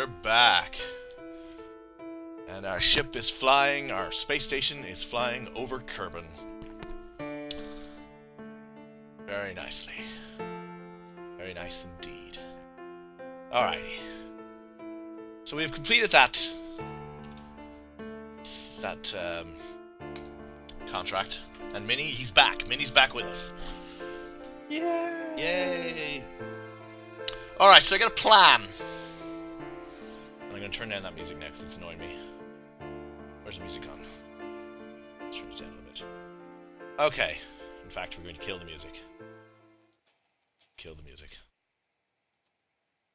we're back. And our ship is flying, our space station is flying over Kerbin. Very nicely. Very nice indeed. Alrighty. So we have completed that contract. And Minnie, he's back. Minnie's back with us. Yay! Yay! Alright, so I got a plan. I'm gonna turn down that music now because it's annoying me. Where's the music on? Let's turn it down a little bit. Okay. In fact, we're going to kill the music. Kill the music.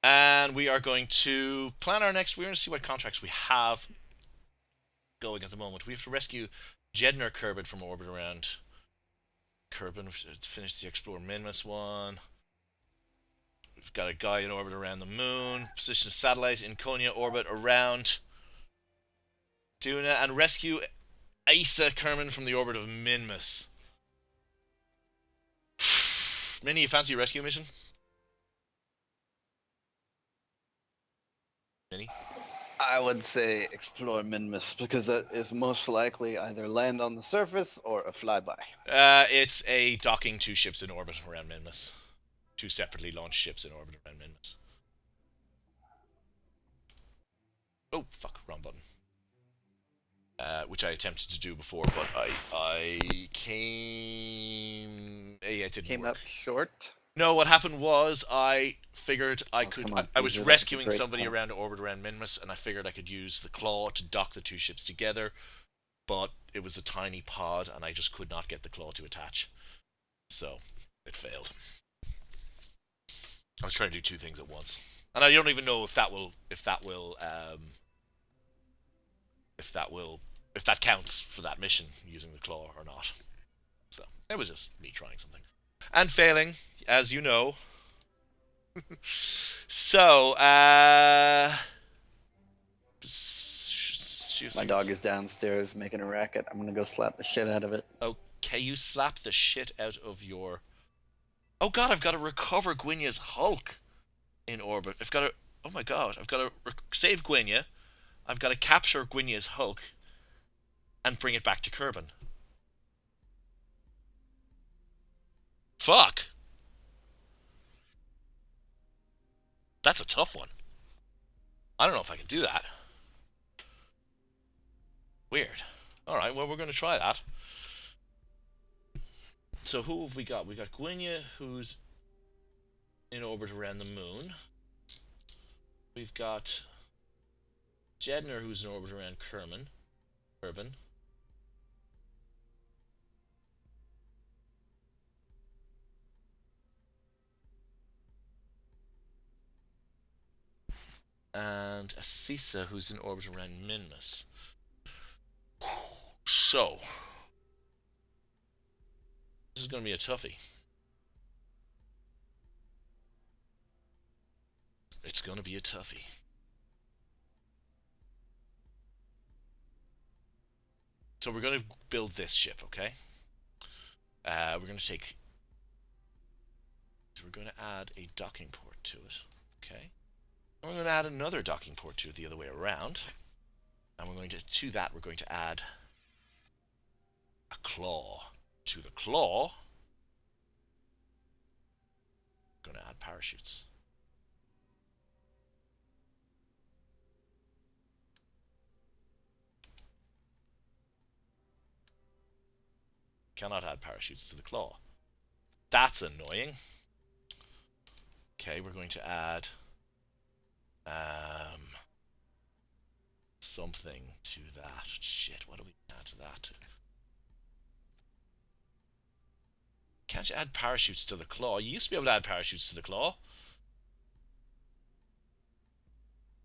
And we are going to plan our next... We're going to see what contracts we have going at the moment. We have to rescue Jedner Kerbin from orbit around Kerbin. Finish the Explore Minmus one. We've got a guy in orbit around the moon. Position a satellite in Konya orbit around Duna. And rescue Asa Kerman from the orbit of Minmus. Minnie, you fancy a rescue mission? Minnie? I would say explore Minmus because that is most likely either land on the surface or a flyby. It's a docking two ships in orbit around Minmus. Two separately launched ships in orbit around Minmus. Oh, fuck, wrong button. Which I attempted to do before, but I came... Yeah, it didn't Came work. up short. No, what happened was I figured I could... come on, I was Peter, that's a rescuing great somebody point. around orbit around Minmus, and I figured I could use the claw to dock the two ships together, but it was a tiny pod, and I just could not get the claw to attach. So, it failed. I was trying to do two things at once. And I don't even know if that counts for that mission, using the claw or not. So, it was just me trying something. And failing, as you know. So, My dog is downstairs making a racket. I'm gonna go slap the shit out of it. Okay, you slap the shit out of your... Oh god, I've got to recover Gwynya's Hulk in orbit. I've got to... Oh my god, I've got to save Gwynya. I've got to capture Gwynya's Hulk and bring it back to Kerbin. Fuck. That's a tough one. I don't know if I can do that. Weird. Alright, well, we're going to try that. So who have we got? We got Gwynya, who's in orbit around the moon. We've got Jedner, who's in orbit around Kerbin. And Asisa, who's in orbit around Minmus. So, this is going to be a toughie. It's going to be a toughie. So we're going to build this ship, okay? We're going to take... So we're going to add a docking port to it, okay? And we're going to add another docking port to it the other way around. And we're going to that, we're going to add a claw. To the claw, we're going to add parachutes. Cannot add parachutes to the claw. That's annoying. Okay, we're going to add something to that. Shit, what do we add to that? Can't you add parachutes to the claw? You used to be able to add parachutes to the claw.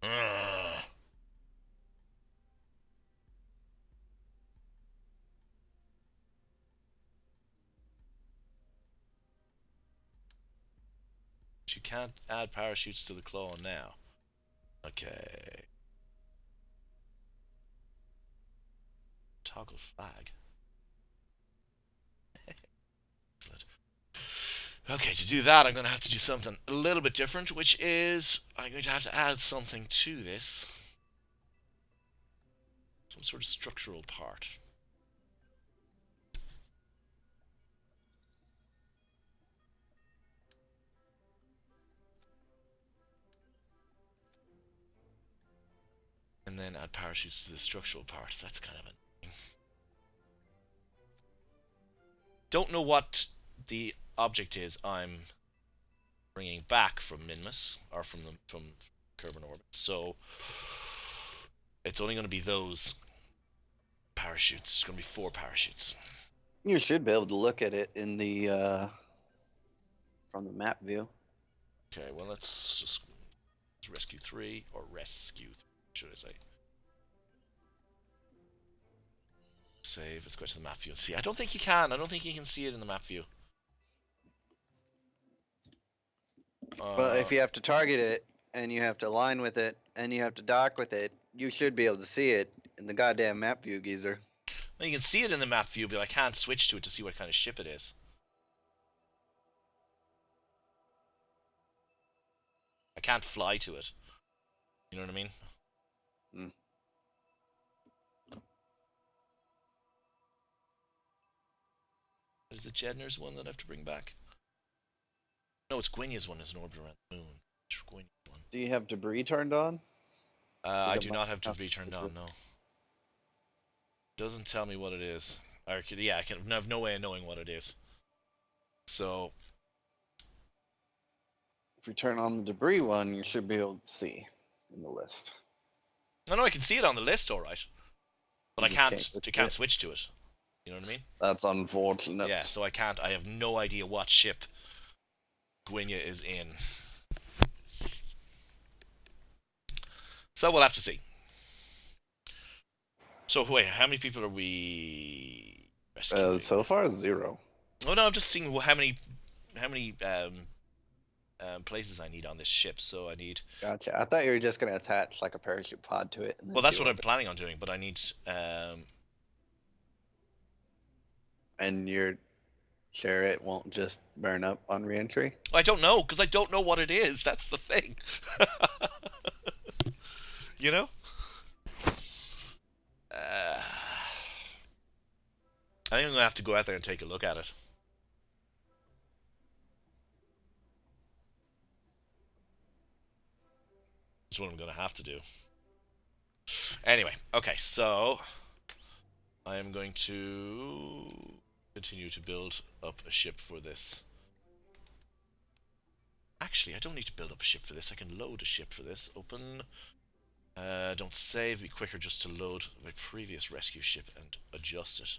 Ugh. You can't add parachutes to the claw now. Okay. Toggle flag. Excellent. Okay, to do that, I'm going to have to do something a little bit different, which is I'm going to have to add something to this. Some sort of structural part. And then add parachutes to the structural part. That's kind of a... Don't know what the object is I'm bringing back from Minmus, or from Kerbal Orbit. So it's only going to be those parachutes. It's going to be 4 parachutes. You should be able to look at it in the from the map view. Okay, well let's just rescue 3, or rescue 3, should I say. Save, let's go to the map view and see. I don't think you can. I don't think you can see it in the map view. But if you have to target it, and you have to align with it, and you have to dock with it, you should be able to see it in the goddamn map view, geezer. Well, you can see it in the map view, but I can't switch to it to see what kind of ship it is. I can't fly to it. You know what I mean? Mm. Is it Jedner's one that I have to bring back? No, it's Gwynya's one. Is an orbit around the moon. It's Gwynya's one. Do you have debris turned on? I do not have to be turned on. No. Doesn't tell me what it is. Or yeah, I have no way of knowing what it is. So If you turn on the debris one, you should be able to see in the list. I know I can see it on the list, all right, but I can't switch to it. You know what I mean? That's unfortunate. Yeah, so I can't. I have no idea what ship Gwynya is in. So we'll have to see. So wait, how many people are we rescuing? So far, 0. Oh no, I'm just seeing how many places I need on this ship. So I need. Gotcha. I thought you were just gonna attach like a parachute pod to it. Well, that's what I'm planning on doing, but I need. And you're sure it won't just burn up on reentry? I don't know, because I don't know what it is. That's the thing. You know? I think I'm going to have to go out there and take a look at it. That's what I'm going to have to do. Anyway, okay, so I am going to continue to build up a ship for this. Actually, I don't need to build up a ship for this. I can load a ship for this. Open. Don't save. It'd be quicker just to load my previous rescue ship and adjust it.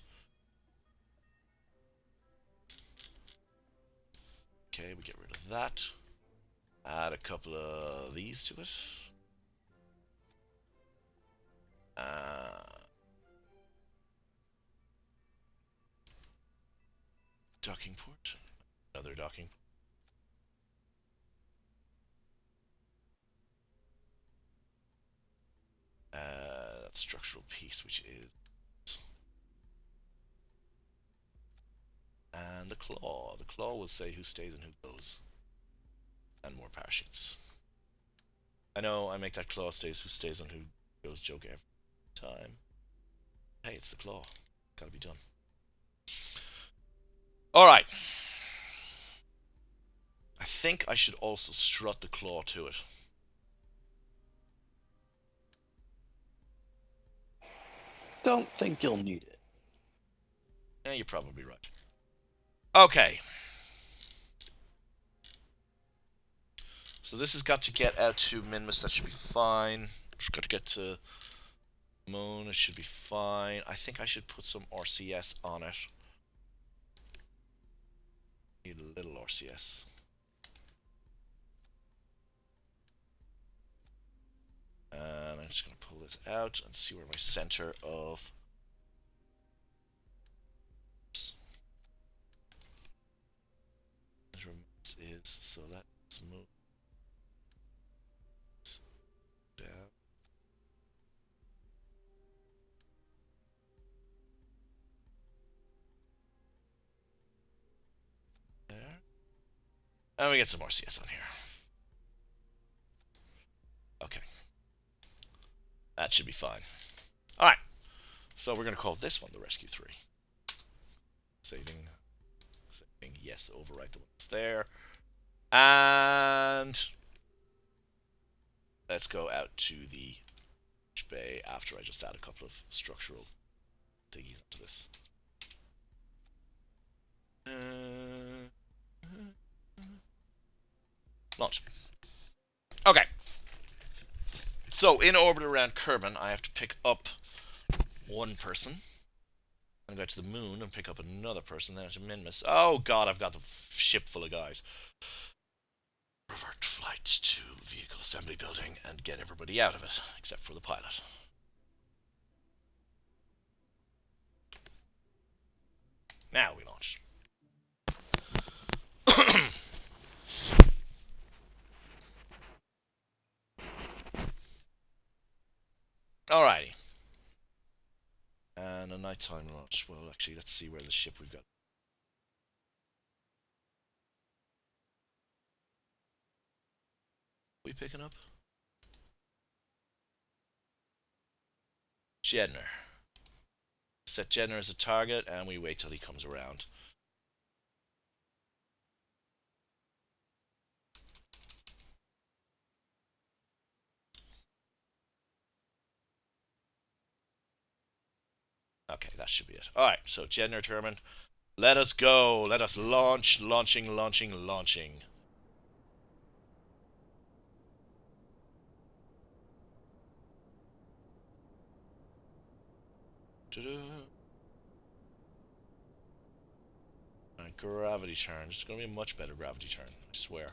Okay, we get rid of that. Add a couple of these to it. Docking port. Another docking port. That structural piece, which is... And the claw. The claw will say who stays and who goes. And more parachutes. I know I make that claw stays who stays and who goes joke every time. Hey, it's the claw. Gotta be done. Alright. I think I should also strut the claw to it. Don't think you'll need it. Yeah, you're probably right. Okay. So this has got to get out to Minmus. That should be fine. Just got to get to Moon. It should be fine. I think I should put some RCS on it. Need a little RCS. And I'm just going to pull this out and see where my center of... Oops. Is, so let's move down. There. And we get some more CS on here. Okay. That should be fine. Alright. So we're going to call this one the Rescue 3. Saving. Yes, overwrite the one that's there. And let's go out to the bay after I just add a couple of structural thingies onto this. Launch. Okay. So in orbit around Kerbin, I have to pick up one person and go to the moon and pick up another person. Then to Minmus. Oh god, I've got the ship full of guys. Revert flights to vehicle assembly building and get everybody out of it, except for the pilot. Now we launch. Alrighty. And a nighttime launch. Well, actually, let's see where the ship we've got. Are we picking up? Jedner. Set Jedner as a target, and we wait till he comes around. Okay, that should be it. Alright, so Jedner determined. Let us go. Let us launch. Launching. Alright, gravity turn. This is going to be a much better gravity turn, I swear.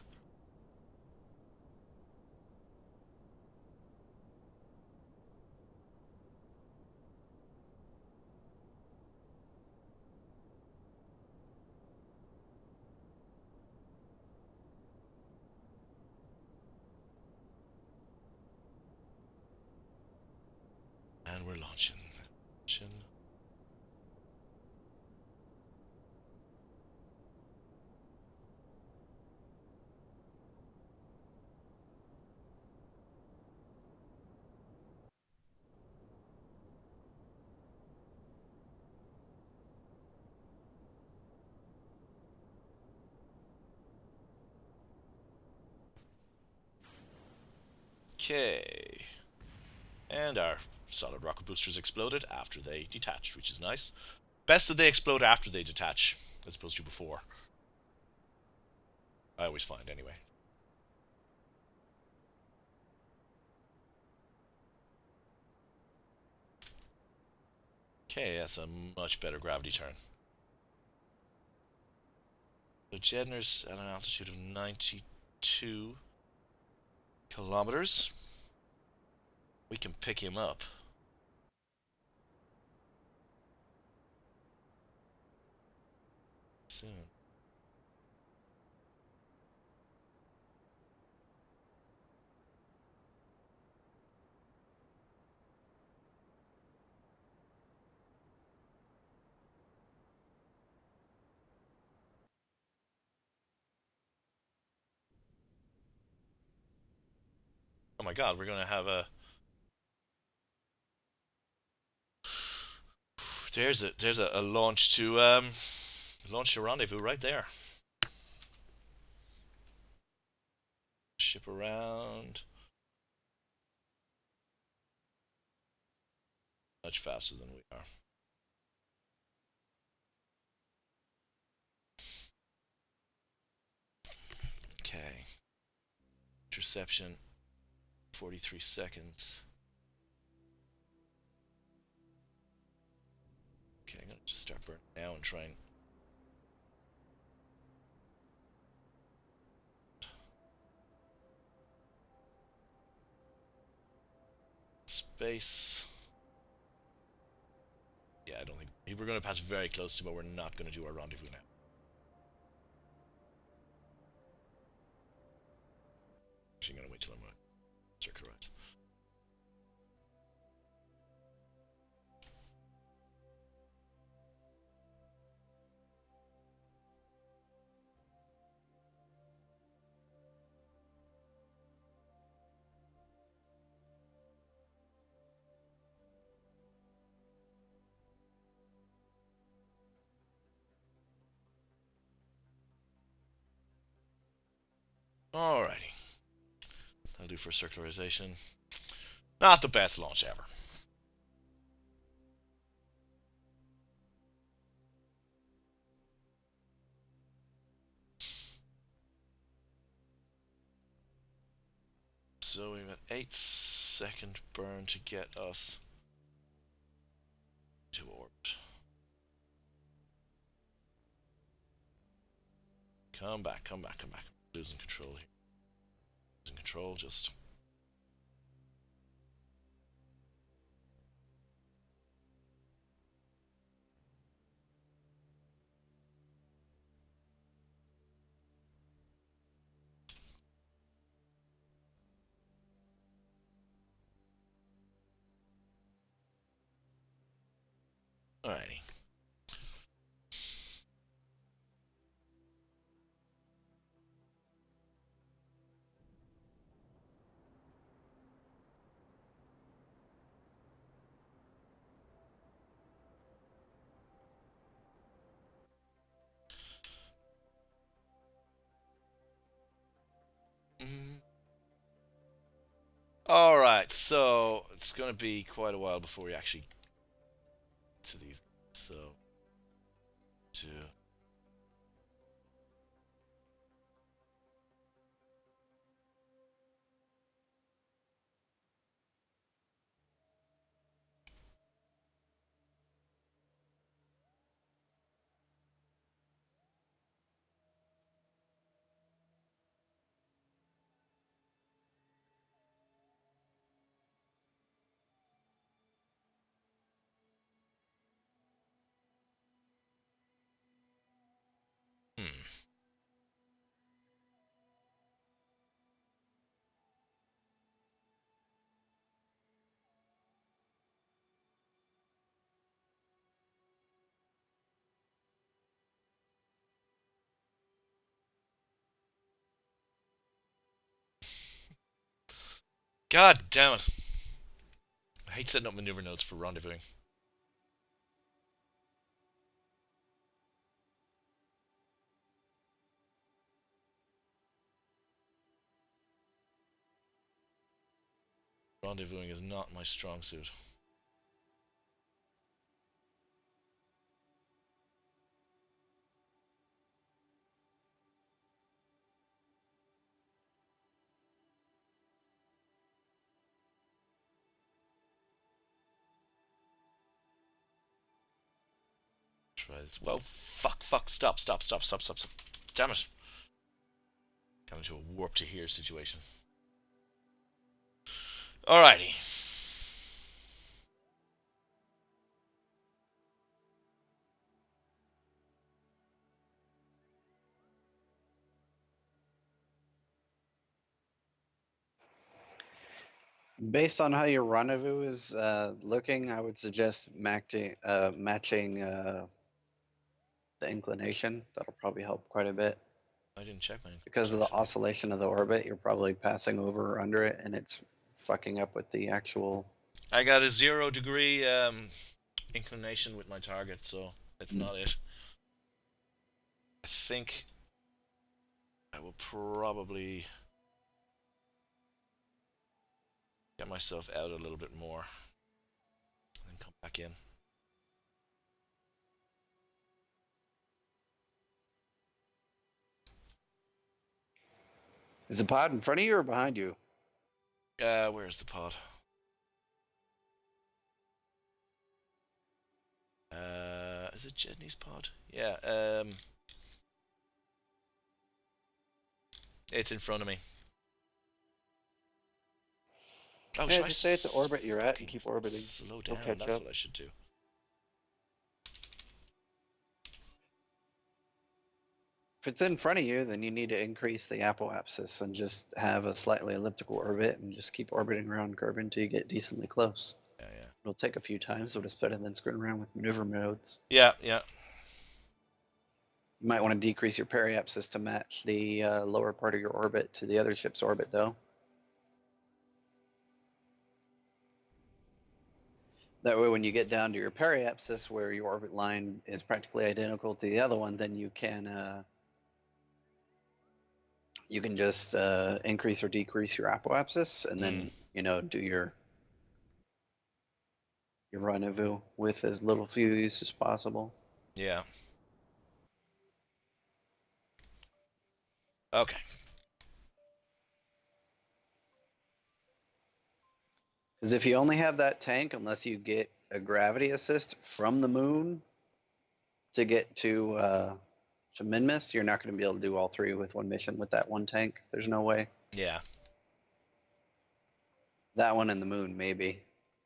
And we're launching. Okay. And our solid rocket boosters exploded after they detached, which is nice. Best that they explode after they detach, as opposed to before. I always find, anyway. Okay, that's a much better gravity turn. So Jedner's at an altitude of 92 kilometers. We can pick him up. Soon. Oh my god, we're gonna have a... There's a launch to launch to rendezvous right there. Ship around. Much faster than we are. Okay. Interception. 43 seconds. Okay, I'm gonna just start burning now and try and... Space. Yeah, I don't think... We're gonna pass very close to, but we're not gonna do our rendezvous now. Actually, I'm gonna wait till I'm circularize. Alrighty. That'll do for circularization. Not the best launch ever. So we've got 8-second burn to get us to orbit. Come back, come back, come back. Losing control here. Losing control, just. Alrighty. Alright, so it's going to be quite a while before we actually get to these. So, to. Hmm. God damn it. I hate setting up maneuver nodes for rendezvousing. Rendezvousing is not my strong suit. Try this. Well, fuck, stop. Damn it. Got into a warp to here situation. Alrighty. Based on how your rendezvous is looking, I would suggest matching the inclination. That'll probably help quite a bit. I didn't check my Because of the oscillation of the orbit, you're probably passing over or under it, and it's fucking up with the actual. I got a 0-degree inclination with my target, so it's not it. I think I will probably get myself out a little bit more and come back in. Is the pod in front of you or behind you? Where's the pod? Is it Jedney's pod? Yeah, it's in front of me. Oh, Yeah, just stay at the orbit you're at and keep orbiting. Slow You'll down, catch that's up. what I should do. If it's in front of you, then you need to increase the apoapsis and just have a slightly elliptical orbit and just keep orbiting around Kerbin until you get decently close. Yeah. It'll take a few times, but it's better than screwing around with maneuver modes. Yeah. You might want to decrease your periapsis to match the lower part of your orbit to the other ship's orbit, though. That way, when you get down to your periapsis, where your orbit line is practically identical to the other one, then you can You can just increase or decrease your apoapsis, and then do your rendezvous with as little fuel use as possible. Yeah. Okay. Because if you only have that tank, unless you get a gravity assist from the moon to get to Minmus, you're not going to be able to do all three with one mission with that one tank. There's no way. Yeah. That one and the moon, maybe,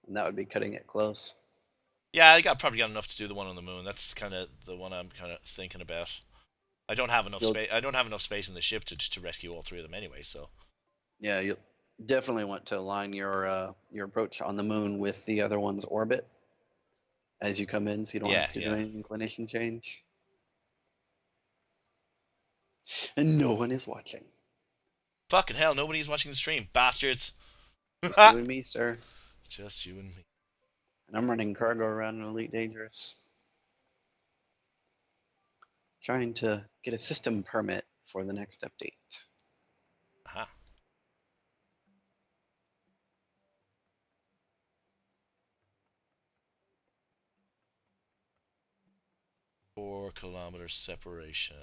and that would be cutting it close. Yeah, I probably got enough to do the one on the moon. That's kind of the one I'm kind of thinking about. I don't have enough You'll, space. I don't have enough space in the ship to rescue all three of them anyway. So yeah, you'll definitely want to align your approach on the moon with the other one's orbit as you come in, so you don't yeah, have to do yeah. any inclination change. And no one is watching. Fucking hell! Nobody's watching the stream, bastards. Just you and me, sir. Just you and me. And I'm running cargo around in Elite Dangerous. Trying to get a system permit for the next update. Aha. 4 kilometer separation.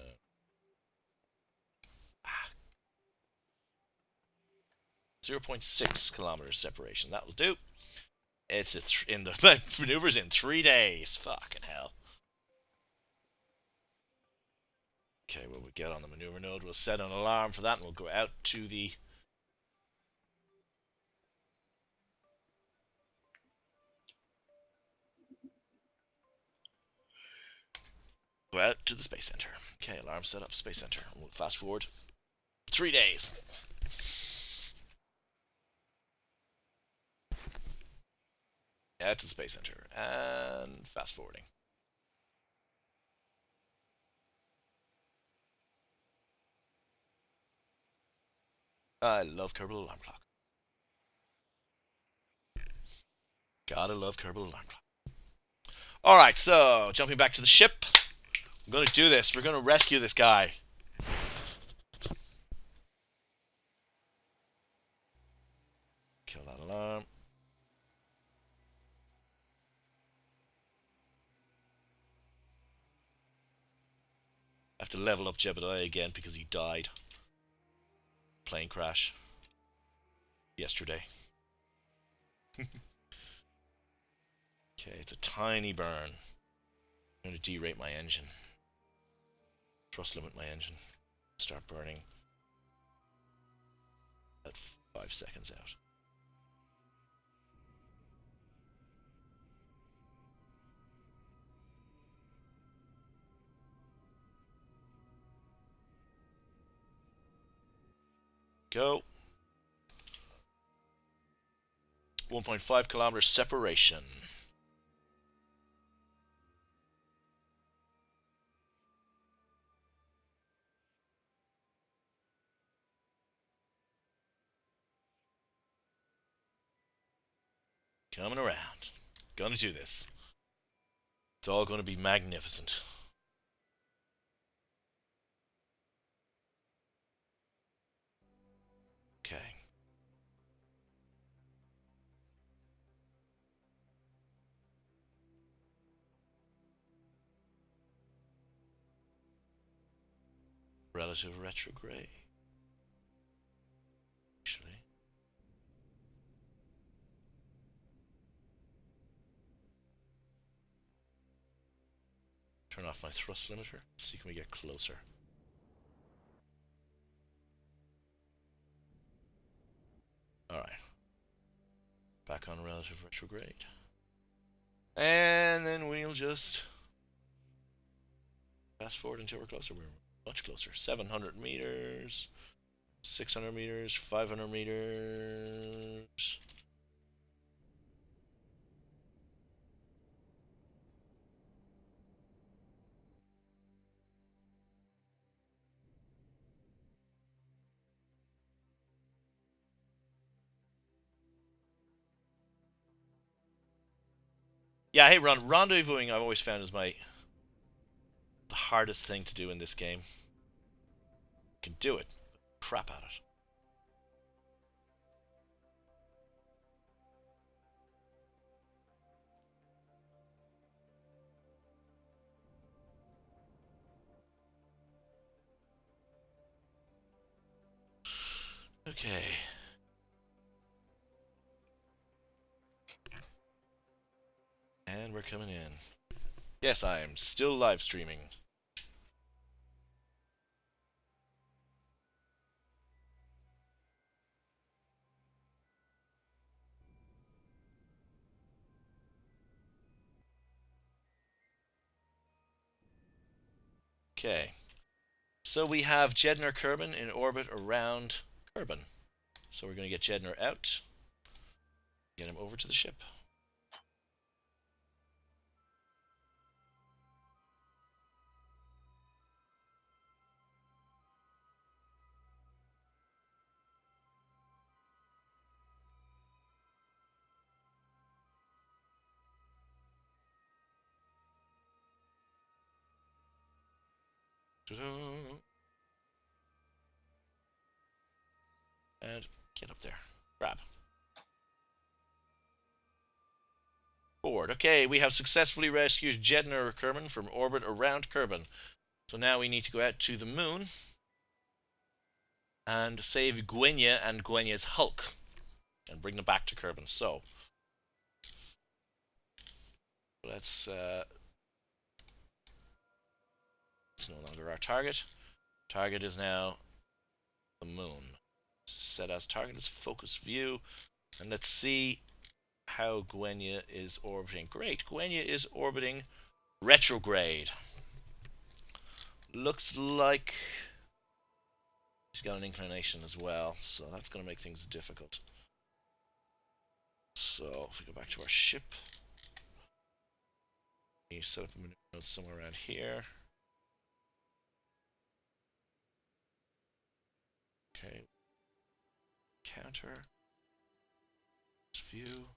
0.6 kilometers separation. That'll do. It's in the maneuvers in 3 days. Fucking hell. Okay, when we get on the maneuver node, we'll set an alarm for that, and we'll go out to the Space Center. Okay, alarm set up, Space Center. We'll fast forward 3 days. Yeah, to the Space Center. And fast forwarding. I love Kerbal Alarm Clock. Gotta love Kerbal Alarm Clock. Alright, so jumping back to the ship. I'm gonna do this. We're gonna rescue this guy. Kill that alarm. I have to level up Jebediah again because he died. Plane crash. Yesterday. Okay, it's a tiny burn. I'm going to derate my engine. Thrust limit my engine. Start burning. At 5 seconds out. Go. 1.5 kilometer separation. Coming around. Gonna do this. It's all gonna be magnificent. Okay. Relative retrograde. Actually. Turn off my thrust limiter. See, can we get closer? Alright. Back on relative retrograde. And then we'll just fast forward until we're closer. We're much closer. 700 meters, 600 meters, 500 meters. Yeah, hey, rendezvousing I've always found is the hardest thing to do in this game. You can do it. crap at it. Okay. And we're coming in. Yes, I am still live streaming. Okay. So we have Jednar Kerbin in orbit around Kerbin. So we're going to get Jednar out. Get him over to the ship. And get up there. Grab. Board. Okay, we have successfully rescued Jednar Kerbin from orbit around Kerbin. So now we need to go out to the moon and save Gwenya and Gwenya's Hulk and bring them back to Kerbin. So let's it's no longer our target. Target is now the moon. Set as target as focus view, and let's see how Gwenya is orbiting. Great, Gwenya is orbiting retrograde. Looks like he's got an inclination as well, so that's going to make things difficult. So if we go back to our ship, we set up a maneuver node somewhere around here. Okay, counter view.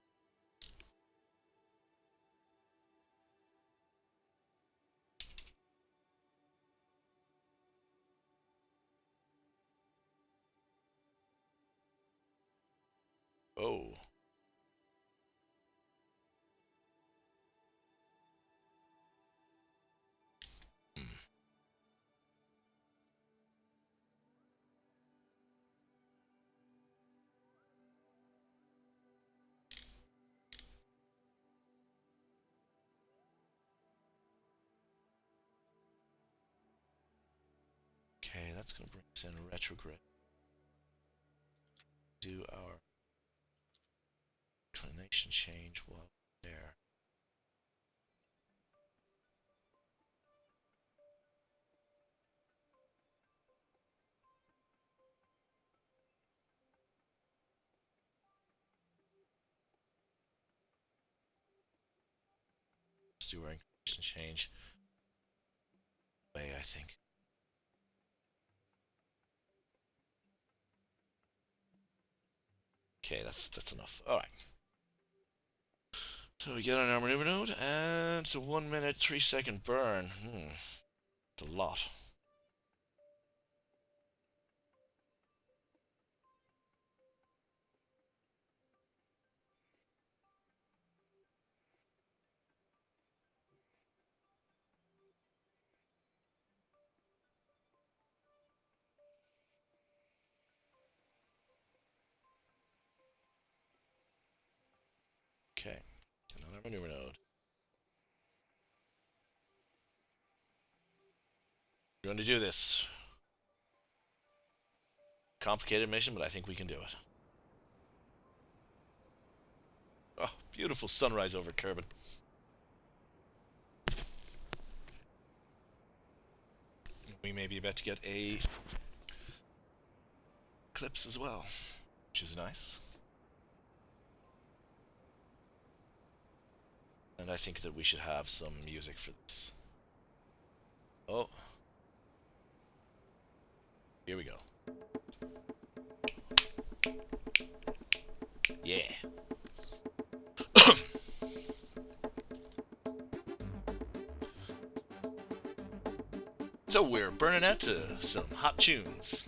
Oh. Okay, that's going to bring us in retrograde. Do our inclination change while there. Let's do our inclination change. Way, I think. Okay, that's enough. All right. So we get on our maneuver node, and it's a 1 minute 3 second burn. It's a lot. Okay, get on our maneuver node. We're going to do this. Complicated mission, but I think we can do it. Oh, beautiful sunrise over Kerbin. We may be about to get a eclipse as well, which is nice. And I think that we should have some music for this. Oh. Here we go. Yeah. So we're burning out to some hot tunes.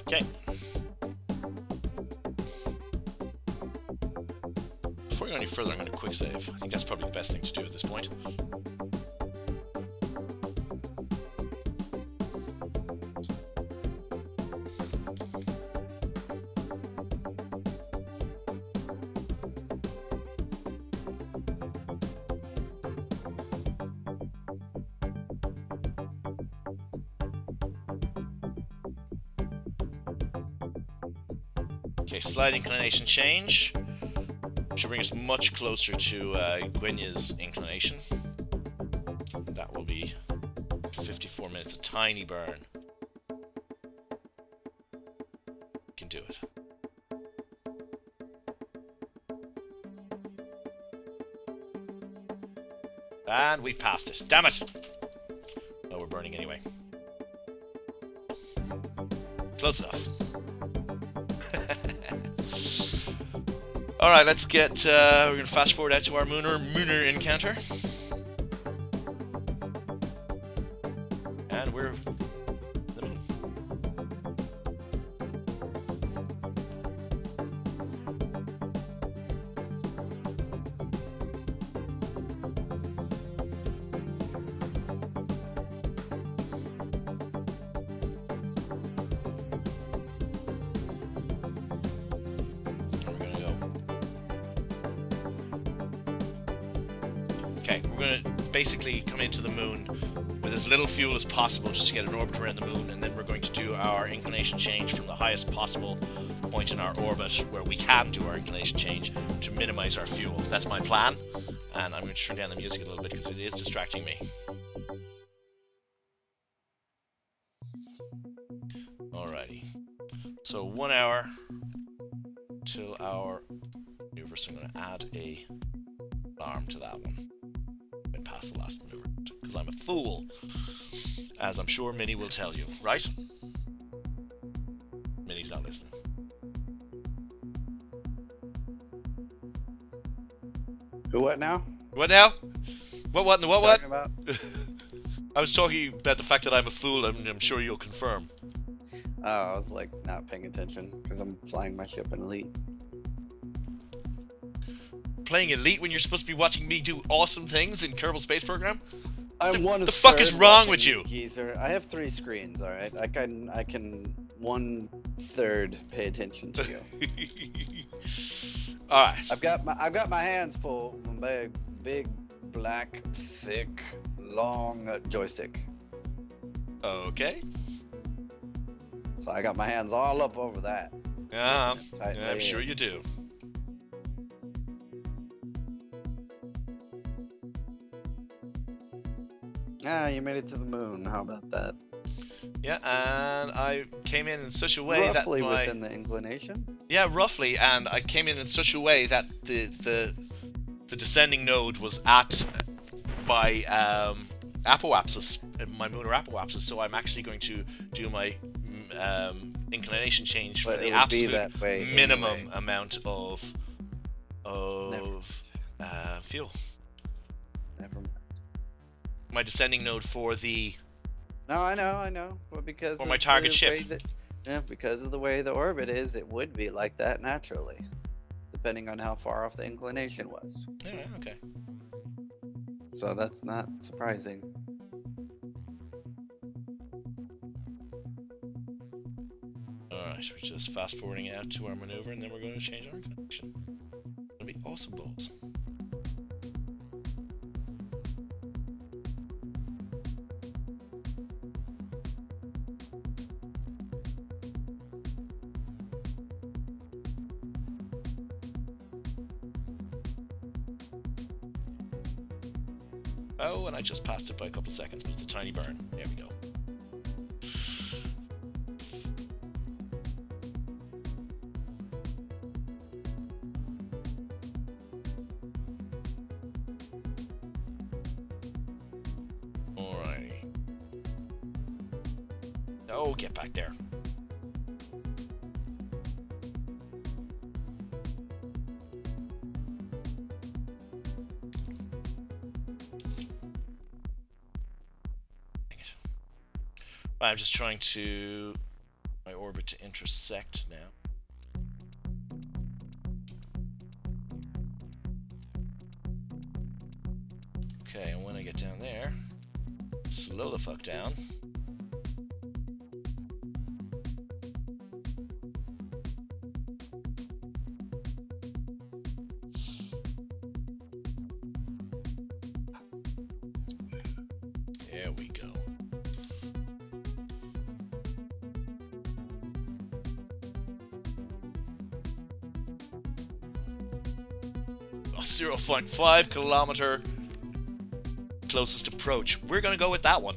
Okay. Before we go any further, I'm going to quick save. I think that's probably the best thing to do at this point. Okay, slight inclination change. Should bring us much closer to Gwenya's inclination. That will be 54 minutes, a tiny burn. Can do it. And we've passed it. Damn it! Oh, we're burning anyway. Close enough. Alright, let's get, we're going to fast forward out to our Mooner encounter. And we're... the moon. Okay, we're going to basically come into the moon with as little fuel as possible just to get an orbit around the moon, and then we're going to do our inclination change from the highest possible point in our orbit where we can do our inclination change to minimize our fuel. That's my plan, and I'm going to turn down the music a little bit because it is distracting me. Alrighty. So 1 hour till our maneuver, so I'm going to add a arm to that one. Past the last maneuver, because I'm a fool, as I'm sure Minnie will tell you, right? Minnie's not listening. Who? What now? What now? What? Talking about? I was talking about the fact that I'm a fool, and I'm sure you'll confirm. Oh, I was like not paying attention because I'm flying my ship in Elite. Playing Elite when you're supposed to be watching me do awesome things in Kerbal Space Program? I'm one. The fuck is wrong with you? Geezer. I have 3 screens. All right, I can 1/3 pay attention to you. All right. I've got my hands full with my big, black, thick, long joystick. Okay. So I got my hands all up over that. Yeah, I'm sure you do. Ah, you made it to the moon. How about that? Yeah, and I came in such a way roughly that within the inclination. Yeah, roughly, and I came in such a way that the descending node was at my apoapsis, my lunar apoapsis. So I'm actually going to do my inclination change for the absolute minimum amount of fuel. Never mind. My descending node for the... No, I know, but because for my target ship. Because of the way the orbit is, it would be like that naturally, depending on how far off the inclination was. Yeah, okay. So that's not surprising. Alright, so we're just fast forwarding out to our maneuver, and then we're going to change our inclination. It's going to be awesome balls. Oh, and I just passed it by a couple seconds, but it's a tiny burn. There we go. Alrighty. Oh, get back there. I'm just trying to my orbit to intersect now. Okay, and when I get down there, slow the fuck down. There we go. A 0.5 kilometer closest approach. We're gonna go with that one.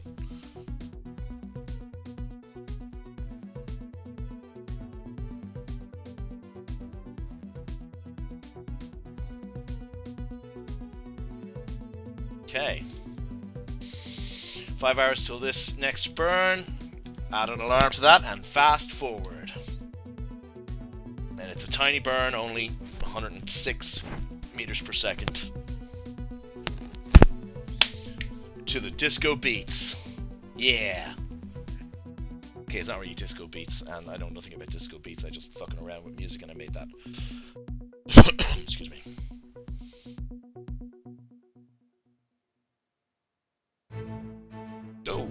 Okay. 5 hours till this next burn. Add an alarm to that and fast forward. And it's a tiny burn, only 106 meters per second. To the disco beats. Yeah. Okay, it's not really disco beats, and I know nothing about disco beats. I just fucking around with music and I made that. Excuse me. Oh,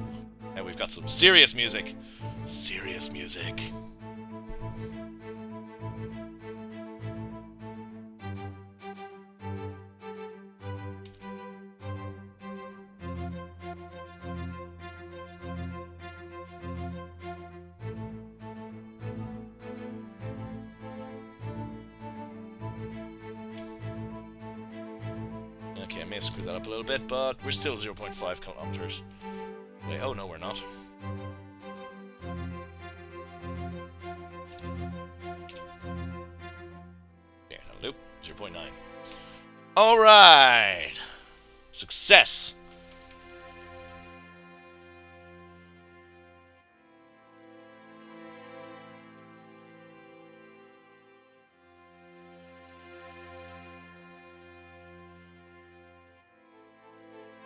and we've got some serious music. Serious music. Okay, I may have screwed that up a little bit, but we're still 0.5 kilometers. Wait, oh no, we're not. Here, that'll do. 0.9. Alright! Success!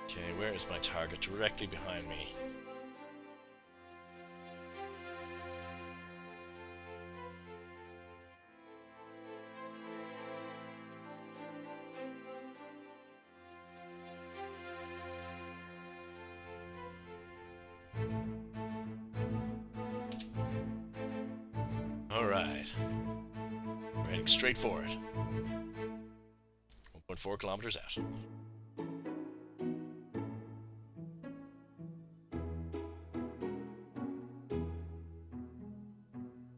Okay, where is my target? Directly behind me. Alright. We're heading straight for it. 1.4 kilometers out.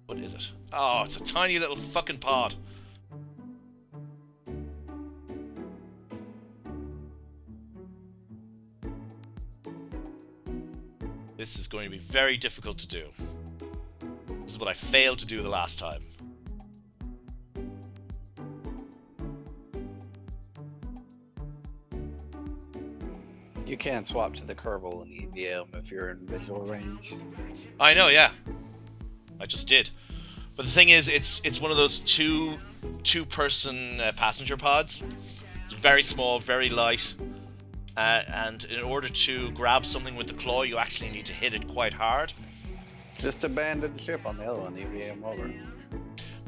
What is it? Oh, it's a tiny little fucking pod. This is going to be very difficult to do. This is what I failed to do the last time. You can swap to the Kerbal and EVM if you're in visual range. I know, yeah. I just did. But the thing is, it's one of those two-person passenger pods. Very small, very light. And in order to grab something with the claw, you actually need to hit it quite hard. Just abandon the ship on the other one, EVM over.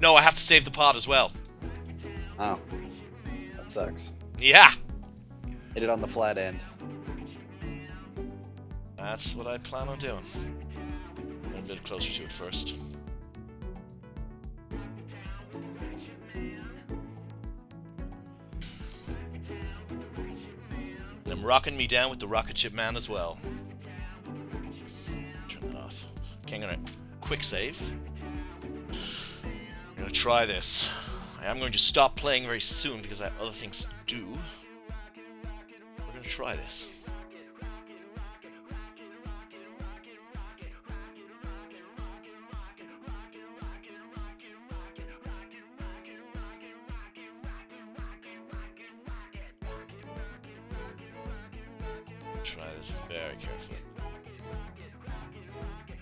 No, I have to save the pod as well. Oh. That sucks. Yeah! Hit it on the flat end. That's what I plan on doing. Get a bit closer to it first. And I'm rocking me down with the rocket ship man as well. Turn that off. Okay, I'm gonna quick save. I'm gonna try this. I am going to stop playing very soon because I have other things to do. We're gonna try this. Try this very carefully. Okay.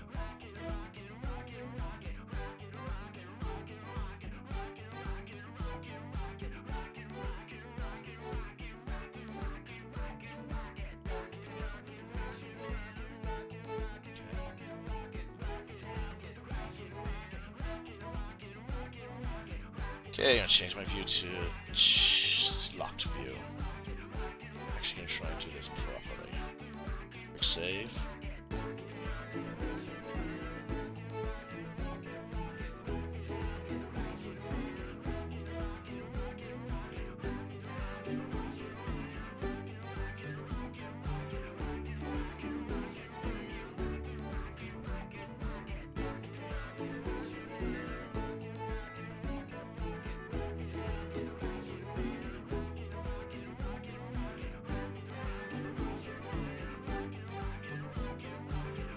Okay, I'm gonna change my view to locked view. I'm actually gonna try and do this properly. Quick save.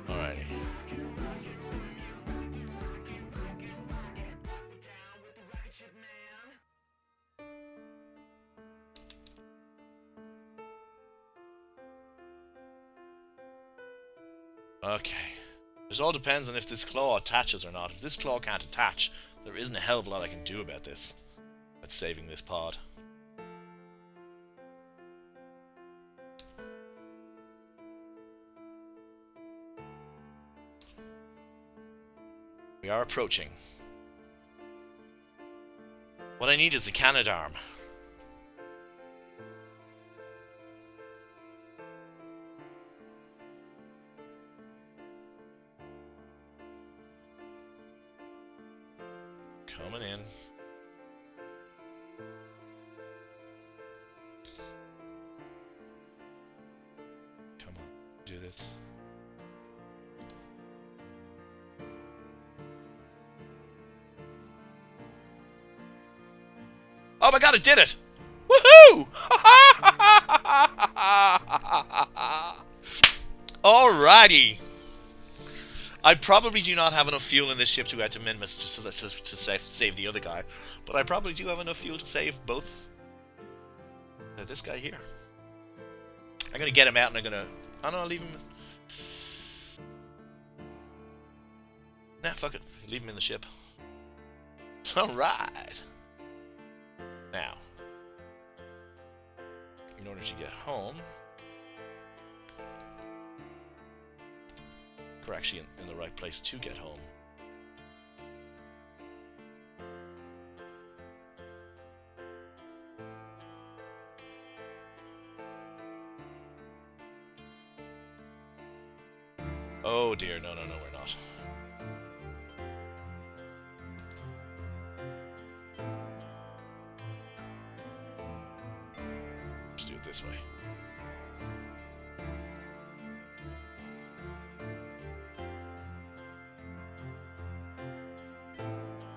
Alrighty. Okay. This all depends on if this claw attaches or not. If this claw can't attach, there isn't a hell of a lot I can do about this. That's saving this pod. We are approaching. What I need is the Canadarm. Coming in. Come on, do this. Oh my god, it did it! Woohoo! Alrighty. I probably do not have enough fuel in this ship to add to Minmus to save the other guy, but I probably do have enough fuel to save both this guy here. I'm gonna get him out and I'm gonna... Oh no, I'll leave him... Nah, fuck it. Leave him in the ship. Alright. Now, in order to get home... We're actually in the right place to get home. Oh dear, no, we're not. Let's do it this way.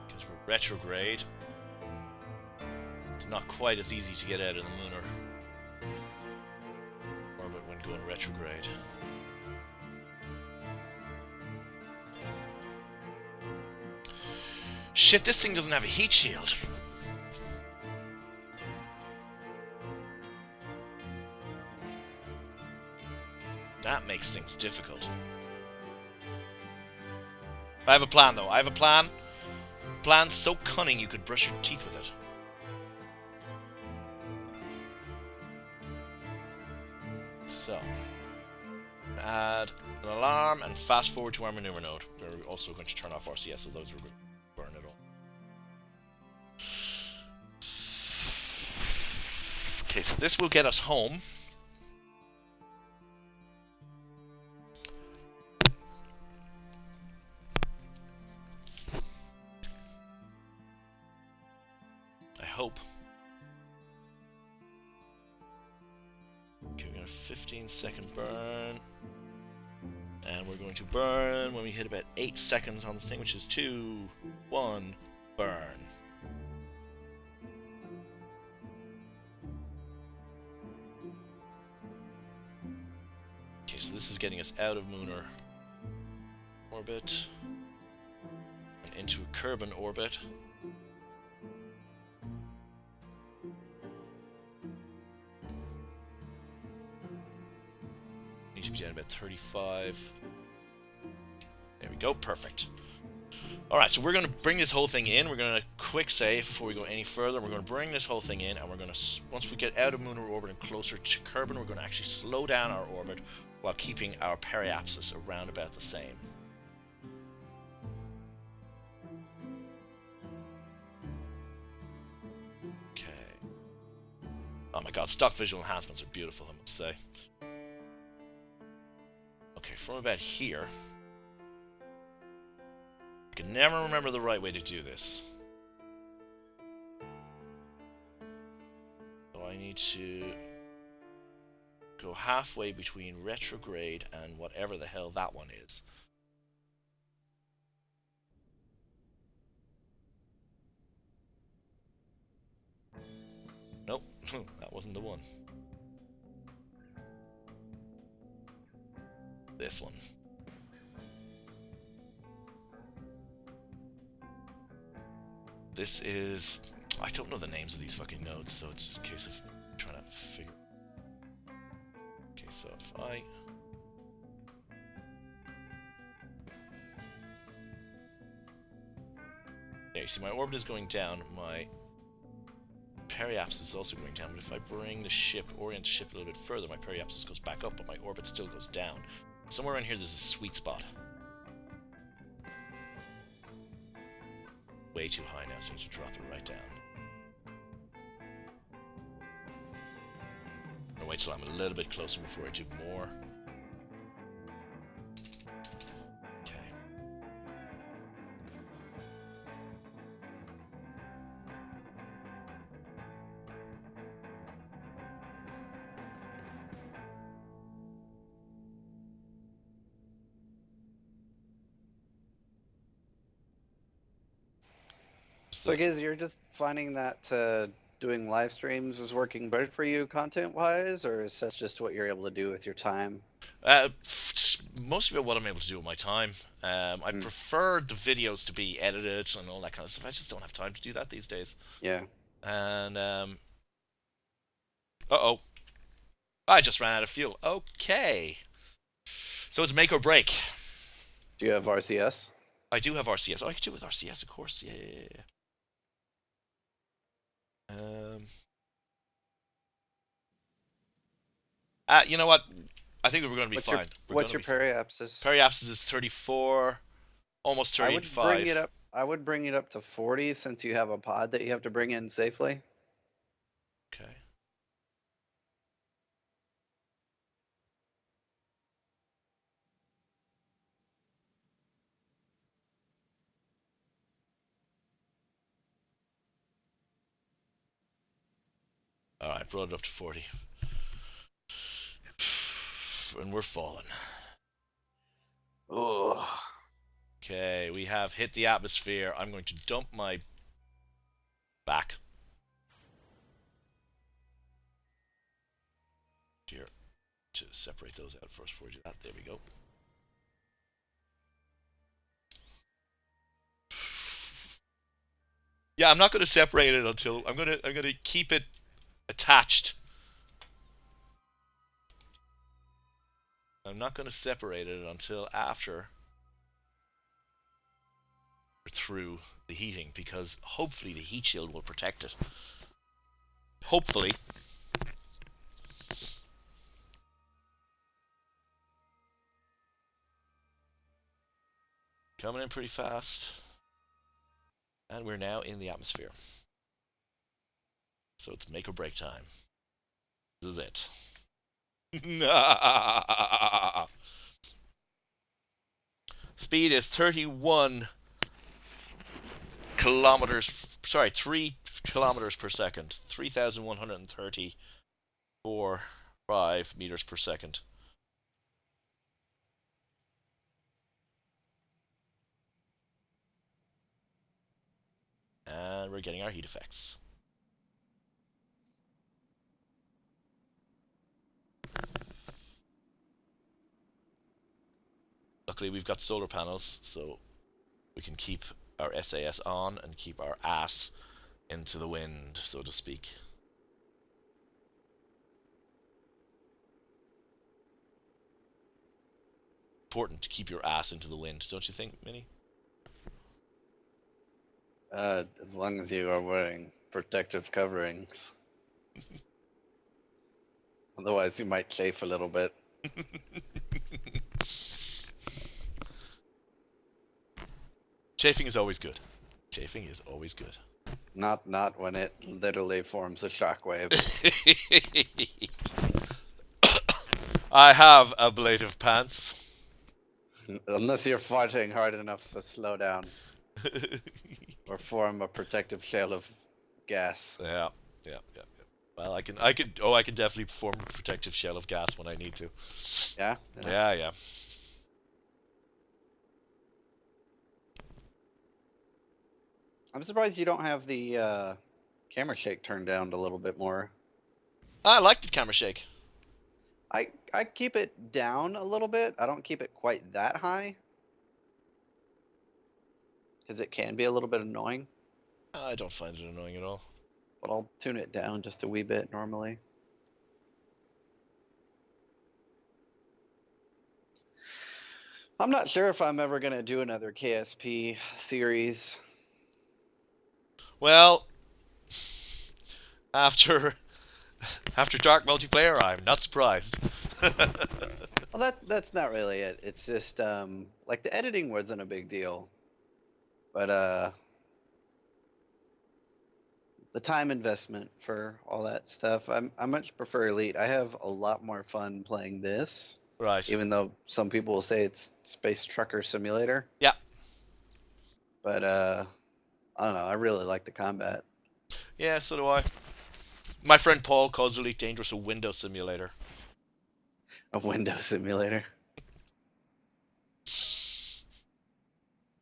Because we're retrograde. It's not quite as easy to get out of the lunar orbit when going retrograde. Shit, this thing doesn't have a heat shield. That makes things difficult. I have a plan, though. I have a plan. Plan's so cunning you could brush your teeth with it. So, add an alarm and fast forward to our maneuver node. We're also going to turn off RCS, so those are going to burn it all. Okay, so this will get us home. I hope. Okay, we got a 15-second burn. And we're going to burn when we hit about 8 seconds on the thing, which is 2, 1, burn. Okay, so this is getting us out of lunar orbit and into a Kerbal orbit. Need to be down about 35. There we go, perfect. Alright, so we're going to bring this whole thing in. We're going to quick save before we go any further. We're going to bring this whole thing in, and we're going to, once we get out of lunar orbit and closer to Kerbal, we're going to actually slow down our orbit while keeping our periapsis around about the same. Oh my god, stock visual enhancements are beautiful, I must say. Okay, from about here... I can never remember the right way to do this. So I need to go halfway between retrograde and whatever the hell that one is. Nope, that wasn't the one. This one. This is... I don't know the names of these fucking nodes, so it's just a case of trying to figure... Okay, so if I... Yeah, you see my orbit is going down, my periapsis is also going down, but if I bring the ship, orient the ship a little bit further, my periapsis goes back up, but my orbit still goes down. Somewhere around here there's a sweet spot. Way too high now, so I need to drop it right down. I'll wait till I'm a little bit closer before I do more. Okay. So I guess you're just finding that doing live streams is working better for you content-wise, or is that just what you're able to do with your time? Mostly about what I'm able to do with my time. I prefer the videos to be edited and all that kind of stuff. I just don't have time to do that these days. Yeah. And, uh-oh. I just ran out of fuel. Okay. So it's make or break. Do you have RCS? I do have RCS. Oh, I could do it with RCS, of course. Yeah. You know what? I think we're going to be fine. What's your periapsis? Periapsis is 34, almost 35. I would bring it up to 40 since you have a pod that you have to bring in safely. Okay. Alright, brought it up to 40. And we're falling. Oh. Okay, we have hit the atmosphere. I'm going to dump my back. Dear, to separate those out first before we do that. There we go. Yeah, I'm not going to separate it until I'm going to keep it attached. I'm not going to separate it until after we're through the heating, because hopefully the heat shield will protect it. Hopefully. Coming in pretty fast. And we're now in the atmosphere. So it's make or break time. This is it. Speed is 31 kilometers. Sorry, 3 kilometers per second. 3,134.5 meters per second. And we're getting our heat effects. Luckily, we've got solar panels, so we can keep our SAS on and keep our ass into the wind, so to speak. Important to keep your ass into the wind, don't you think, Minnie? As long as you are wearing protective coverings. Otherwise, you might chafe a little bit. Chafing is always good. Chafing is always good. Not when it literally forms a shockwave. I have ablative pants. Unless you're farting hard enough to slow down or form a protective shell of gas. Yeah, yeah, yeah, yeah. Well, I can definitely form a protective shell of gas when I need to. Yeah, yeah. Yeah, yeah. I'm surprised you don't have the camera shake turned down a little bit more. I like the camera shake. I keep it down a little bit. I don't keep it quite that high because it can be a little bit annoying. I don't find it annoying at all. But I'll tune it down just a wee bit normally. I'm not sure if I'm ever gonna do another KSP series. Well, after after Dark Multiplayer, I'm not surprised. Well, that's not really it. It's just like the editing wasn't a big deal, but the time investment for all that stuff. I much prefer Elite. I have a lot more fun playing this, Right. even though some people will say it's Space Trucker Simulator. Yeah. But I don't know. I really like the combat. Yeah, so do I. My friend Paul calls Elite Dangerous a window simulator. A window simulator.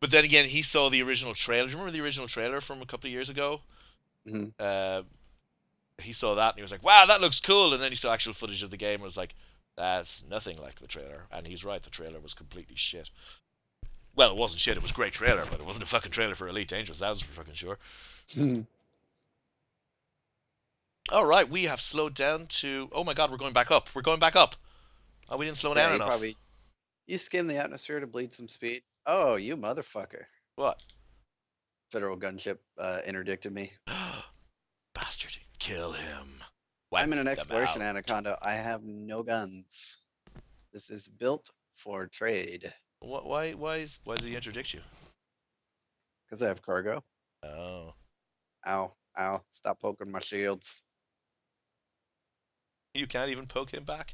But then again, he saw the original trailer. Do you remember the original trailer from a couple of years ago? Hmm. Uh, he saw that and he was like, "Wow, that looks cool." And then he saw actual footage of the game and was like, "That's nothing like the trailer." And he's right. The trailer was completely shit. Well, it wasn't shit. It was a great trailer, but it wasn't a fucking trailer for Elite Dangerous. That was for fucking sure. All right, we have slowed down to. Oh my god, we're going back up. We're going back up. Oh, we didn't slow Yeah, down you enough. probably you skim the atmosphere to bleed some speed. Oh, you motherfucker! What? Federal gunship interdicted me. Bastard. Kill him. I'm Wipe in an them exploration out. anaconda. I have no guns. This is built for trade Why did he interdict you? because I have cargo. Oh. Ow, ow! Stop poking my shields. You can't even poke him back?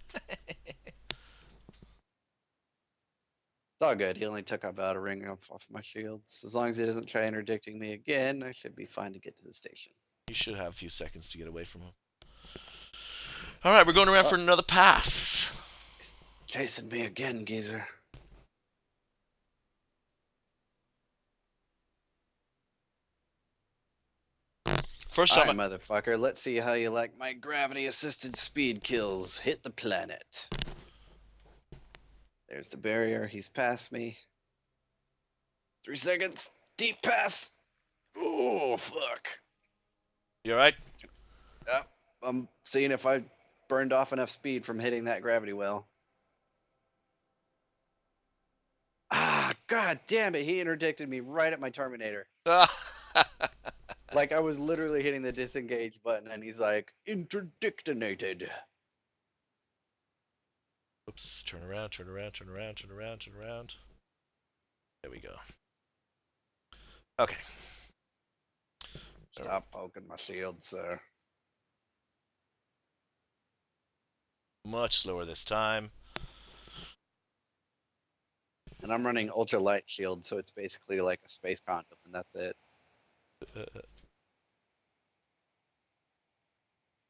It's all good. He only took about a ring off my shields. As long as he doesn't try interdicting me again, I should be fine to get to the station. You should have a few seconds to get away from him. Alright, we're going around Oh, for another pass. he's chasing me again, geezer. First All time right, motherfucker. Let's see how you like my gravity-assisted speed kills. Hit the planet. There's the barrier. He's past me. 3 seconds. Deep pass. Oh, fuck. You alright? Yep. I'm seeing if I burned off enough speed from hitting that gravity well. Ah, god damn it. He interdicted me right at my Terminator. Like, I was literally hitting the disengage button, and he's like, interdictinated. Oops, turn around, turn around, turn around, turn around, turn around. There we go. Okay. Stop poking my shield, sir. Much slower this time. And I'm running ultra light shield, so it's basically like a space condom, and that's it.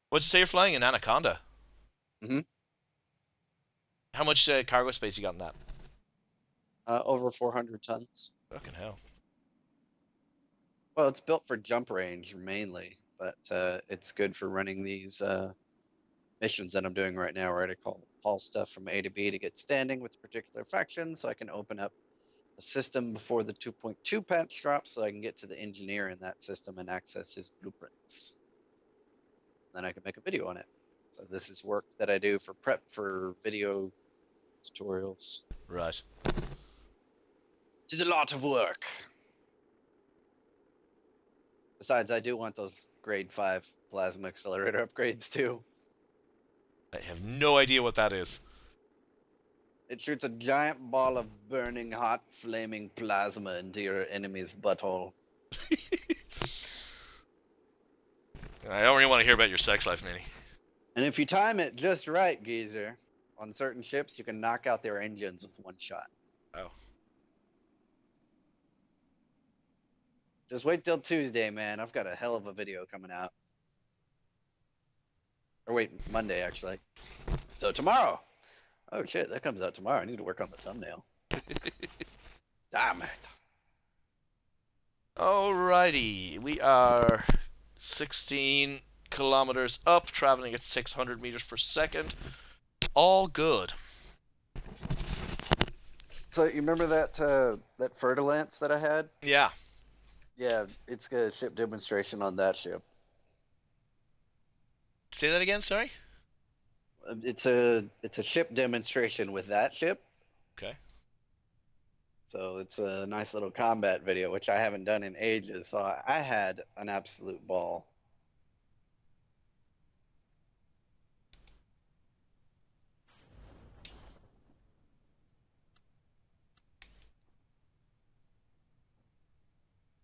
What'd you say you're flying? An Anaconda. Hmm. How much cargo space you got in that? Over 400 tons. Fucking hell. Well, it's built for jump range mainly, but it's good for running these missions that I'm doing right now, where I haul stuff from A to B to get standing with a particular faction, so I can open up a system before the 2.2 patch drops, so I can get to the engineer in that system and access his blueprints. Then I can make a video on it. So this is work that I do for prep for video tutorials. Right. Which is a lot of work. Besides, I do want those grade 5 plasma accelerator upgrades too. I have no idea what that is. It shoots a giant ball of burning hot flaming plasma into your enemy's butthole. I don't really want to hear about your sex life, Minnie. And if you time it just right, geezer, on certain ships, you can knock out their engines with one shot. Oh. Just wait till Tuesday, man. I've got a hell of a video coming out. Or wait, Monday, actually. So tomorrow. Oh, shit, that comes out tomorrow. I need to work on the thumbnail. Damn it. Alrighty. We are 16 kilometers up, traveling at 600 meters per second. All good. So you remember that Fertilance that I had? Yeah. Yeah, it's a ship demonstration on that ship. Say that again, sorry? It's a ship demonstration with that ship. Okay. So it's a nice little combat video, which I haven't done in ages. So I had an absolute ball.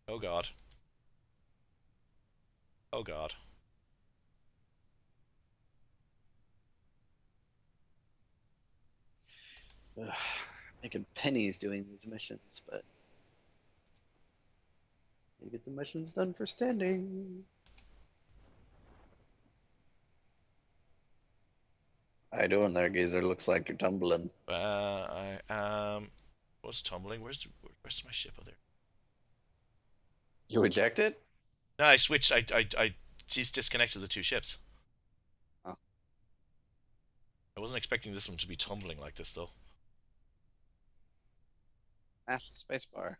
Oh god. Oh god. Ugh, making pennies doing these missions, but you get the missions done for standing. How you doing there, geezer? Looks like you're tumbling. I was tumbling. Where's my ship? Oh, there. You ejected? No, I switched. I just disconnected the two ships. Oh, I wasn't expecting this one to be tumbling like this, though. mash the space bar.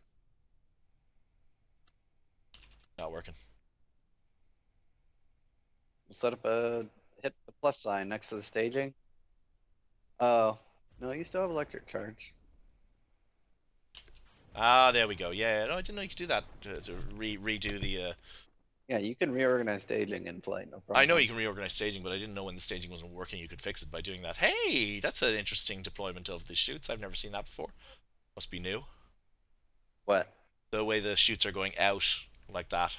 Not working. We'll set up hit the plus sign next to the staging. Oh, no, you still have electric charge. Ah, there we go. Yeah, no, I didn't know you could do that to redo the. Yeah, you can reorganize staging in flight, no I know problem. you can reorganize staging, but I didn't know when the staging wasn't working, you could fix it by doing that. Hey, that's an interesting deployment of the chutes. I've never seen that before. Must be new. What? The way the chutes are going out like that.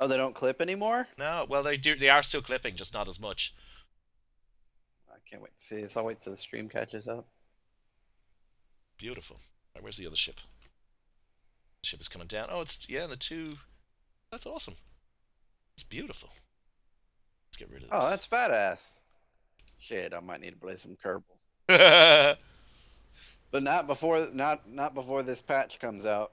Oh, they don't clip anymore? No, well they do. They are still clipping, just not as much. I can't wait to see this. I'll wait till the stream catches up. Beautiful. Right, where's the other ship? The ship is coming down. Oh, it's yeah, the two. That's awesome. It's beautiful. Let's get rid of Oh, this. that's badass. Shit, I might need to play some Kerbal. But not before this patch comes out.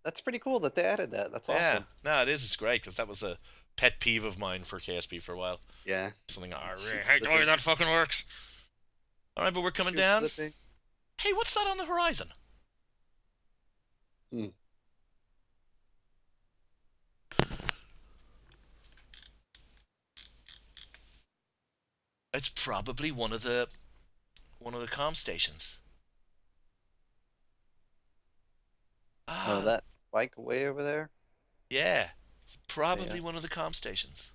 That's pretty cool that they added that. That's Yeah, awesome. no, it is. It's great because that was a pet peeve of mine for KSP for a while. Yeah. Something I really Shoot hate the way flipping. that fucking works. All right, but we're coming Shoot down. flipping. Hey, what's that on the horizon? Hmm. It's probably one of the comm stations. Oh, Ah, that spike way over there? yeah, it's probably Yeah. one of the comm stations.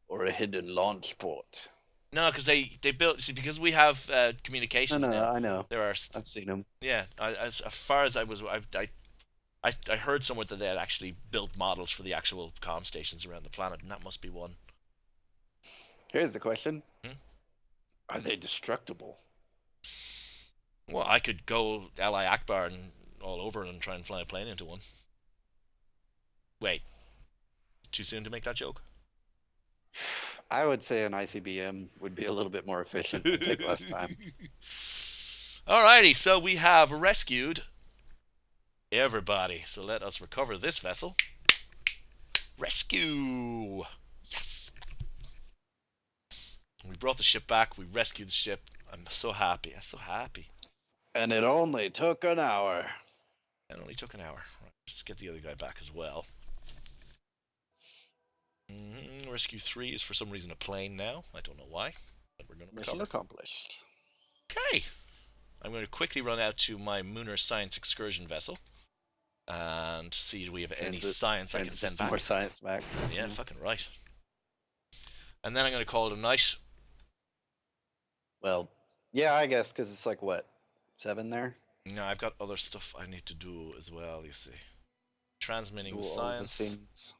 Or a hidden launch port. No, because they built see because we have No, communications no, now. I know. There are I've seen them. yeah. As far as I was, I heard somewhere that they had actually built models for the actual comm stations around the planet, and that must be one. Here's the question. Hmm? Are they destructible? Well, I could go Li Akbar and all over and try and fly a plane into one. Wait, too soon to make that joke? I would say an ICBM would be a little bit more efficient and take less time. Alrighty, so we have rescued everybody. So let us recover this vessel. Rescue! Yes! We brought the ship back. We rescued the ship. I'm so happy. I'm so happy. And it only took an hour. It only took an hour. Right, let's get the other guy back as well. Rescue 3 is for some reason a plane now. I don't know why, but we're going to Mission recover. accomplished. Okay. I'm going to quickly run out to my Mooner Science Excursion vessel and see if we have any science I can send some back. more science back. Yeah, fucking right. And then I'm going to call it a night. Well, yeah, I guess because it's like what, 7 there? No, I've got other stuff I need to do as well, you see. Transmitting Dual science. scenes.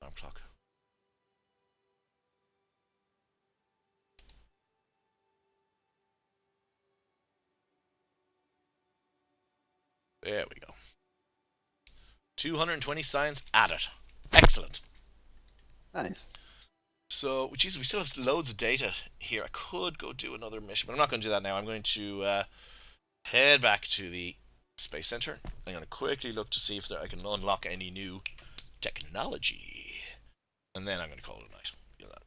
Alarm clock. There we go. 220 science added. Excellent. Nice. So, geez, we still have loads of data here. I could go do another mission, but I'm not going to do that now. I'm going to head back to the Space Center. I'm going to quickly look to see if I can unlock any new technology. And then I'm going to call it a night.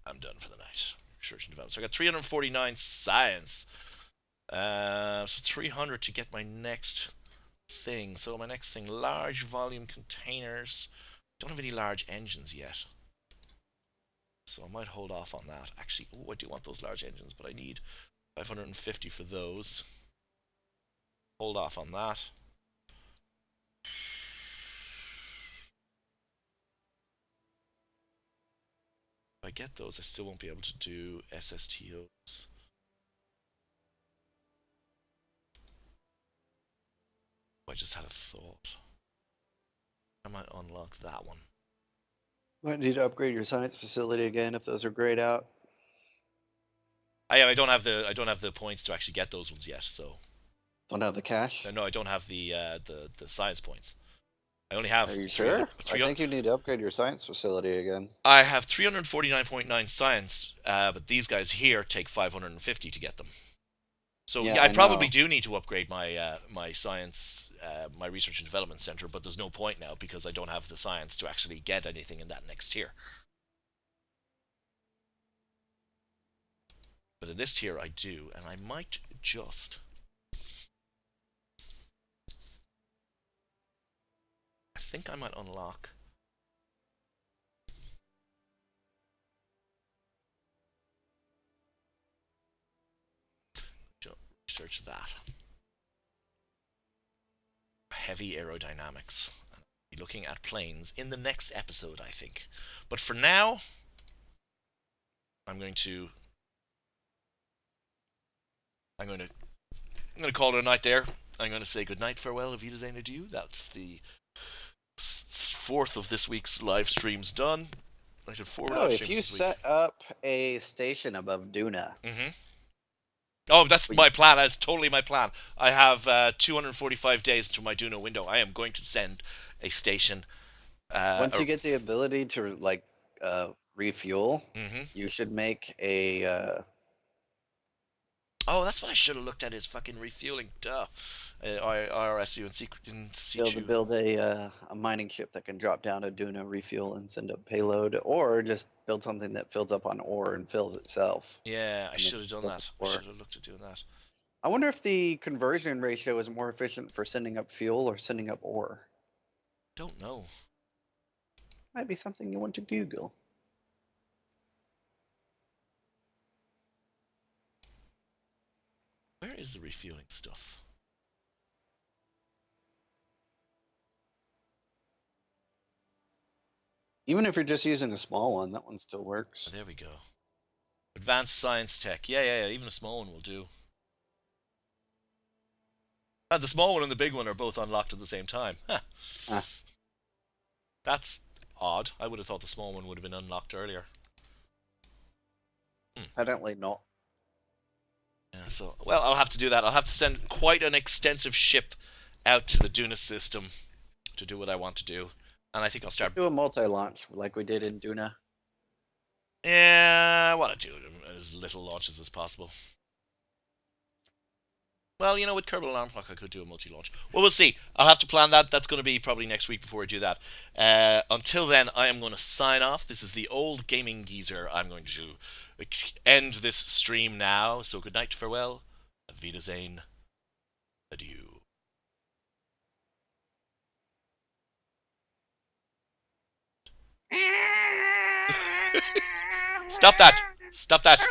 I'm done for the night. Research and development. So I got 349 science. So 300 to get my next thing. So my next thing, large volume containers. Don't have any large engines yet. So I might hold off on that. Actually, I do want those large engines, but I need 550 for those. Hold off on that. If I get those, I still won't be able to do SSTOs. I just had a thought. I might unlock that one. Might need to upgrade your science facility again if those are grayed out. I don't have the points to actually get those ones yet. So Don't have the cash. no, I don't have the science points. I only have. Are you sure? I think you need to upgrade your science facility again. I have 349.9 science, but these guys here take 550 to get them. So yeah, I probably do need to upgrade my my science, my research and development center, but there's no point now because I don't have the science to actually get anything in that next tier. But in this tier I do, and I might just. I think I might unlock. Research that. Heavy aerodynamics. I'll be looking at planes in the next episode, I think. But for now, I'm going to call it a night there. I'm going to say goodnight, farewell, auf Wiedersehen, adieu. That's the fourth of this week's live streams done. I did 4 live streams if you this week. set up a station above Duna. Mm-hmm. Oh, that's my plan. That's totally my plan. I have 245 days to my Duna window. I am going to send a station. Once you get the ability to refuel, you should make a. Oh, that's what I should have looked at is fucking refueling. Duh. IRSU and C2. Build a mining ship that can drop down to Duna, refuel, and send up payload, or just build something that fills up on ore and fills itself. Yeah, I should have done that. I should have looked at doing that. I wonder if the conversion ratio is more efficient for sending up fuel or sending up ore. Don't know. Might be something you want to Google. Where is the refueling stuff? Even if you're just using a small one, that one still works. Oh, there we go. Advanced science tech. Yeah. Even a small one will do. The small one and the big one are both unlocked at the same time. Huh. That's odd. I would have thought the small one would have been unlocked earlier. Evidently not. Yeah, so, well, I'll have to do that. I'll have to send quite an extensive ship out to the Duna system to do what I want to do. And I think I'll start... Just do a multi-launch like we did in Duna. Yeah, I want to do as little launches as possible. Well, you know, with Kerbal Alarm Clock, I could do a multi-launch. Well, we'll see. I'll have to plan that. That's going to be probably next week before I do that. Until then, I am going to sign off. This is the old gaming geezer. I'm going to end this stream now. So good night, farewell, auf Wiedersehen, adieu. Stop that! Stop that!